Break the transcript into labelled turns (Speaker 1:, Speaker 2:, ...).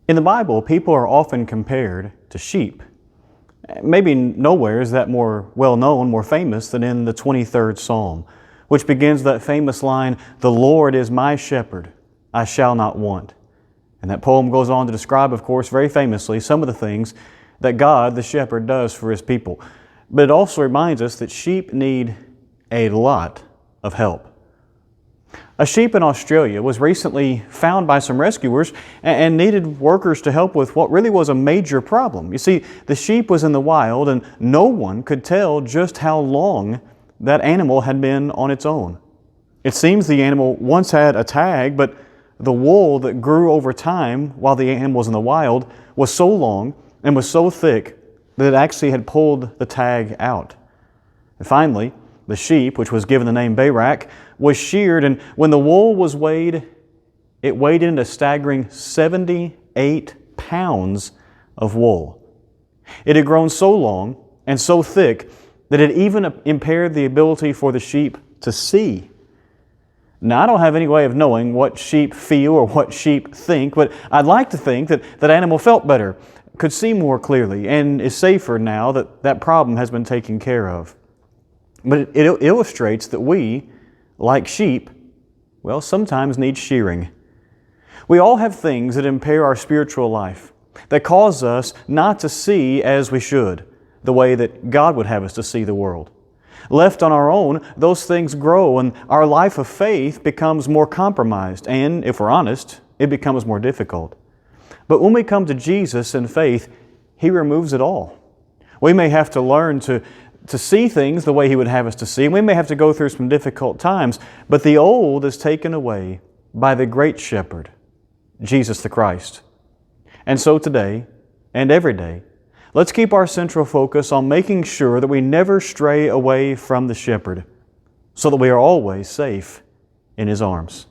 Speaker 1: In the Bible, people are often compared to sheep. Maybe nowhere is that more well-known, more famous than in the 23rd Psalm, which begins that famous line, "The Lord is my shepherd, I shall not want." And that poem goes on to describe, of course, very famously, some of the things that God, the shepherd, does for His people. But it also reminds us that sheep need a lot of help. A sheep in Australia was recently found by some rescuers and needed workers to help with what really was a major problem. You see, the sheep was in the wild and no one could tell just how long that animal had been on its own. It seems the animal once had a tag, but the wool that grew over time while the animal was in the wild was so long and was so thick that it actually had pulled the tag out. And finally, the sheep, which was given the name Barak, was sheared, and when the wool was weighed, it weighed in a staggering 78 pounds of wool. It had grown so long and so thick that it even impaired the ability for the sheep to see. Now, I don't have any way of knowing what sheep feel or what sheep think, but I'd like to think that that animal felt better, could see more clearly, and is safer now that that problem has been taken care of. But it illustrates that we, like sheep, well, sometimes need shearing. We all have things that impair our spiritual life, that cause us not to see as we should, the way that God would have us to see the world. Left on our own, those things grow and our life of faith becomes more compromised and, if we're honest, it becomes more difficult. But when we come to Jesus in faith, He removes it all. We may have to learn to see things the way He would have us to see. We may have to go through some difficult times, but the old is taken away by the great shepherd, Jesus the Christ. And so today and every day, let's keep our central focus on making sure that we never stray away from the shepherd, so that we are always safe in His arms.